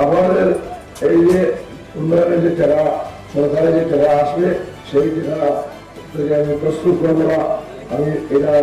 আমাদের এই যে উন্নয়নের যে টাকা সরকারের যে টাকা আসবে সেই টাকা থেকে আমি প্রস্তুত করবো না, আমি এটা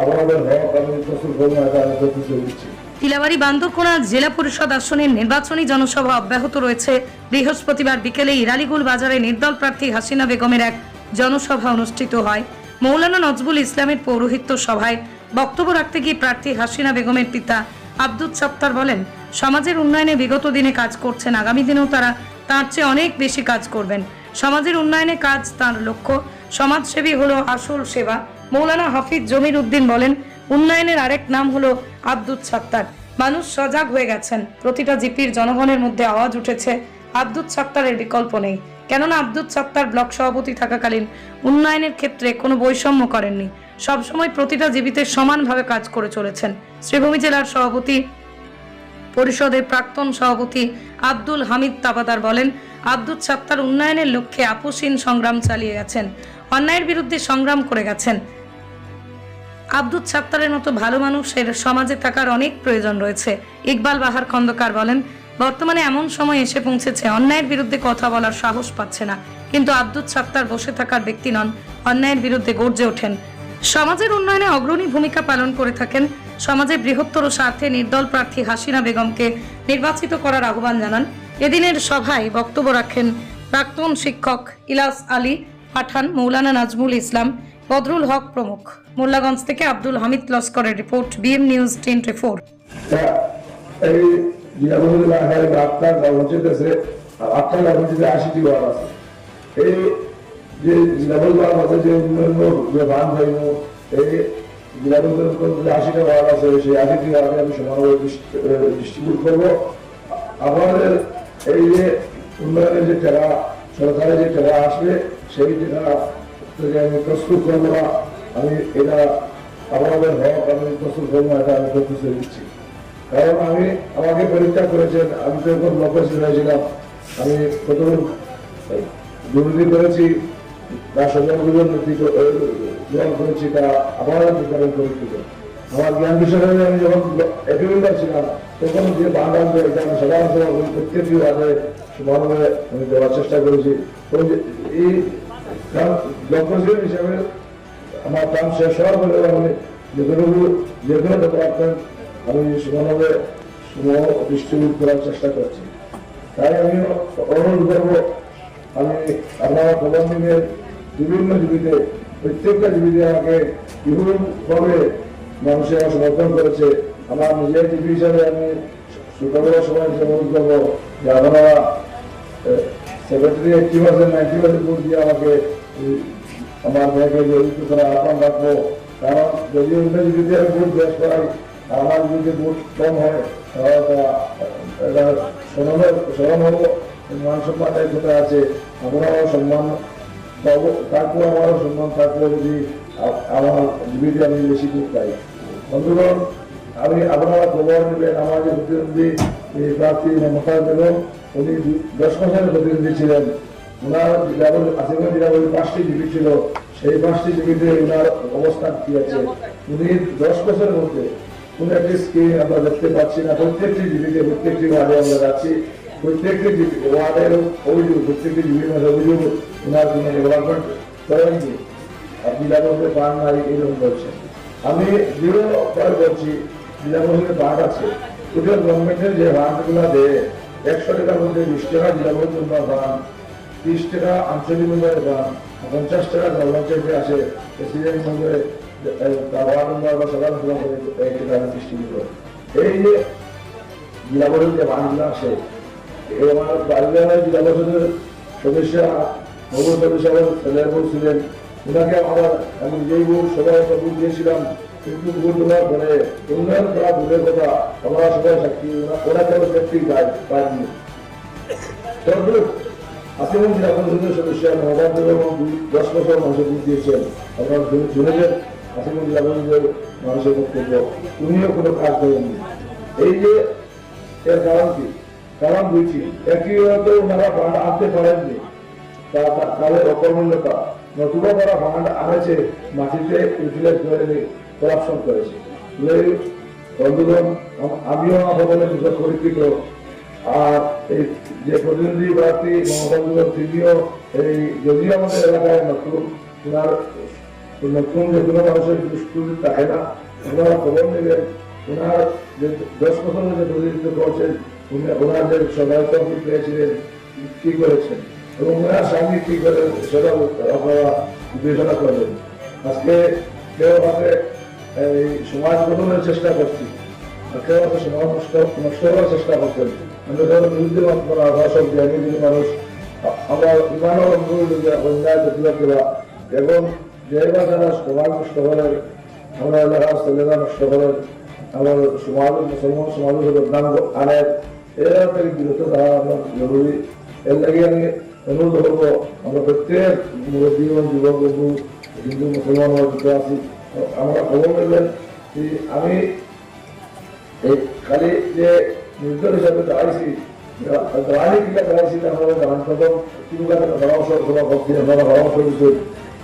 আমাদের হক আমি প্রস্তুত করবো, এটা আমি প্রতিশ্রুতি দিচ্ছি। তিলাবাড়ি বান্দরকোনা জেলা পরিষদ আসনের নির্বাচনী জনসভা অব্যাহত রয়েছে। বৃহস্পতিবার বিকেলে ইরালিগুল বাজারে নির্দল প্রার্থী হাসিনা বেগমের এক জনসভা অনুষ্ঠিত হয়। মৌলানা নজরুল ইসলামের পৌরোহিত্য সভায় বক্তব্য রাখতে গিয়ে প্রার্থী হাসিনা বেগমের পিতা আব্দুল সাত্তার বলেন, সমাজের উন্নয়নে বিগত দিনে কাজ করছেন, আগামী দিনেও তারা তার চেয়ে অনেক বেশি কাজ করবেন। সমাজের উন্নয়নে কাজ তার লক্ষ্য, সমাজসেবী হলো আসল সেবা। মৌলানা হাফিজ জমির উদ্দিন বলেন, উন্নয়নের আরেক নাম হলো আব্দুল সাত্তার। মানুষ সজাগ হয়ে গেছেন, প্রতিটা জিপির জনগণের মধ্যে আওয়াজ উঠেছে, আব্দুল সাত্তারের বিকল্প নেই। কেননা আব্দুল সাত্তার ব্লক সভাপতি থাকাকালীন উন্নয়নের ক্ষেত্রে কোনো বৈষম্য করেননি, সবসময় প্রতিটা জীবিতে সমানভাবে কাজ করে চলেছেন। শ্রীভূমি জেলার সভাপতি পরিষদের প্রাক্তন সভাপতি আব্দুল হামিদ তাবাদার বলেন, আব্দুল সাত্তার উন্নয়নের লক্ষ্যে আপোষহীন সংগ্রাম চালিয়ে গেছেন, অন্যায়ের বিরুদ্ধে সংগ্রাম করে গেছেন। আব্দুল সাত্তারের মতো ভালো মানুষের সমাজে থাকার অনেক প্রয়োজন রয়েছে। ইকবাল বাহার খন্দকার বলেন, বর্তমানে এমন সময় এসে পৌঁছেছে অন্যায়ের বিরুদ্ধে কথা বলার সাহস পাচ্ছে না, কিন্তু আব্দুল সাত্তার বসে থাকার ব্যক্তি নন, অন্যায়ের বিরুদ্ধে গর্জে ওঠেন, সমাজের উন্নয়নে অগ্রণী ভূমিকা পালন করে থাকেন। সমাজের বৃহত্তর স্বার্থে নির্দল প্রার্থী হাসিনা বেগমকে নির্বাচিত করার আহ্বান জানান। এদিনের সভায় বক্তব্য রাখেন প্রাক্তন শিক্ষক ইলাস আলী পাঠান, মৌলানা নাজমুল ইসলাম, বদরুল হক প্রমুখ। মোল্লাগঞ্জ থেকে আব্দুল হামিদ লস্করের রিপোর্ট, বিএম নিউজ 24। এই আপনার আছে 80টি ওয়ার্ড আছে, এই যে আছে যে উন্নয়ন যে বান হইব, এই জেলাগুলোর 80টা ওয়ার্ড আছে, সেই 80টি ওয়ার্ডে আমি সমানভাবে ডিস্ট্রিবিউট করবো। আমাদের এই যে উন্নয়নের যে টাকা সরকারের যে টাকা আসবে সেই টাকা থেকে আমি প্রস্তুত করবো না, আমি এটা আমাদের হক আমি প্রস্তুত করবো, এটা আমি প্রতিশ্রুতি দিচ্ছি। কারণ আমাকে পরীক্ষা করেছেন, আমি তো এখন লক্ষ্য হয়েছিলাম, আমি কত দুর্নীতি করেছি, তার সজাগুলোর গ্রহণ করেছি, তা আমাদের বিচারের পরীক্ষিত। আমার জ্ঞান বিষয়ে আমি যখন এপিমেন্টার ছিলাম তখন যে বাংলাদেশ এটা আমি সাধারণ সভা প্রত্যেকটি আগে সমানভাবে আমি দেওয়ার চেষ্টা করেছি। এই লক্ষ্য হিসাবে আমার কাম শেষ হওয়ার পরে আমি যে কোনো ডিপার্টমেন্ট আমি সমানভাবে ডিস্ট্রিবিউট করার চেষ্টা করছি। তাই আমি অনুরোধ করবো, আমি আপনারা খবর নিয়ে বিভিন্ন জীবিতে প্রত্যেকটা জীবিতে আমাকে বিভিন্নভাবে মানুষের সমর্থন করেছে। আমার নিজের জীবী হিসাবে আমি শুক্রবার সময় অনুরোধ করবো যে আপনারা 70-80% 90% ভোট দিয়ে আমাকে আমার মেয়েকে জড়িত করার আহ্বান রাখবো। কারণ যদি অন্য জীবিতে ভোট বেশ করাই, আমার যদি ভোট কম হয় স্মরণ হবো, মান সম্মানের কথা আছে, আপনারাও সম্মান পাবো, তারপর আমারও সম্মান থাকলে যদি আমার জীবিতে আমি বেশি ভোট পাই। বন্ধুগণ, আপনারা খবর নেবেন, আমার যে প্রতিনিধি প্রার্থী মমতা বেগম, উনি 10 বছরের প্রতিনিধি ছিলেন। ওনার আসিফগঞ্জ জেলাগুলি 5টি জিপি ছিল, সেই 5টি জিপিতে ওনার অবস্থান কি আছে। উনি 10 বছরের মধ্যে কোন একটি স্কিম আমরা দেখতে পাচ্ছি না। প্রত্যেকটি জিপিতে প্রত্যেকটি ওয়ার্ডে আমরা যাচ্ছি, প্রত্যেকটি ওয়ার্ডের অভিযোগ, প্রত্যেকটি জিপির মধ্যে অভিযোগ ওনার কোনো ডেভেলপমেন্ট করেননি, জেলাগুলোতে পান নাই, এইরকম করছে। আমি দৃঢ়ভাবে বলছি, জেলাগুলোতে বাঁধ আছে, টোটাল গভর্নমেন্টের যে বাঁধগুলো দেয় 100 টাকার মধ্যে 20 টাকা জেলাগুলোর জন্য বাঁধ, 30 টাকা আঞ্চলিক উন্নয়নের বাঁধ, 50 টাকা গভর্নমেন্টে আসে প্রেসিডেন্ট মধ্যে ওয়ার্ড মেম্বার বা সাধারণ সভাপতি ডিস্ট্রিবিউট করে। এই যে জেলাগুলোর যে বাঁধগুলো আসে, এই আমার বাড়ির জেলা পরিষদের সদস্য নবুল সদস্য ছেলের ভোট ছিলেন, ওনাকে আমি যেই ভোট সবাই ভোট দিয়েছিলাম, কিন্তু ভোট দেওয়ার পরে উন্নয়ন করা ভোটের কথা আমরা সবাই সাক্ষী, ওরা কেন ব্যক্তি পায়নি। আসিফগঞ্জ জেলা পরিষদের সদস্য মহম্মদ এবং 10 বছর মানুষের ভোট দিয়েছেন, আপনারা শুনেছেন আসিফগঞ্জ জেলা পরিষদের মানুষের বক্তব্য, উনিও কোনো কাজ করেননি। এই যে এর কারণ কি? কারণ দুইটি, একটি হয়তো ওনারা ফান্ড আনতে পারেননি, তাদের অকর্মণ্যতা, নতুবা তারা ফান্ড আনেছে মাটিতে ইউটিলাইজ করেনি, করাপশন করেছে। বন্ধুগণ, আমিও আপনাদের নিজের পরিচিত, আর এই যে প্রতিনিধি প্রার্থী মমতা তিনিও এই যদিও আমাদের এলাকায় নতুন ওনার নতুন যে কোনো মানুষের দুষ্কৃতি থাকে না, ওনারা খবর নেবেন ওনার যে 10 বছরের যে প্রতিনিধিত্ব করছেন ওনার যে সহায়তা পেয়েছিলেন কি করেছেন এবং ওনার স্বামী কি করেন সেটা আপনারা বিবেচনা করবেন। আজকে কেউ আমাকে এই সমাজ গঠনের চেষ্টা করছি, কেউ আমাকে সমাজ নষ্ট করার চেষ্টা করছেন। আমরা যখন বিরুদ্ধে সব জ্ঞানী মানুষ আমরা ইমানও অন্যায় প্রতিবাদ করা এবং যেবা যারা সমাজ নষ্ট করেন আমরা এলাকার ছেলেরা নষ্ট করেন আমার সমাজ মুসলমান সমাজের বদনাম আনেন এরা থেকে বিরত থাকা আমরা জরুরি। এর লাগে আমি অনুরোধ করবো আমরা প্রত্যেক মুরব্বী এবং যুবক বন্ধু হিন্দু মুসলমান যুক্ত আছি আমরা খবর নেবেন। আমি এই খালি যে নির্দল হিসাবে দাঁড়াইছি দাঁড়ানি কিনা দাঁড়াইছি আমাদের দাঁড়ান প্রথম কিন্তু পরামর্শ সভা করছি আপনারা পরামর্শ দিচ্ছেন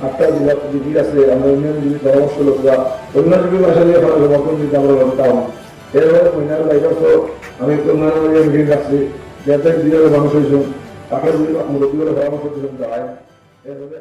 8টা জেলা ডিগ্রি আছে আমরা অন্যান্য পরামর্শ লোকরা অন্য জীবী ভাষা দিয়ে আমরা সমর্থন দিতে আমরা বলতাম এরপরে মহিলার লাইফে তো আমি উন্নয়ন মিটিং রাখছি যাতে বিয়ের মানুষ হয়েছেন তাকে মুরব্বী পরামর্শ দিচ্ছেন দাঁড়ায় এরপরে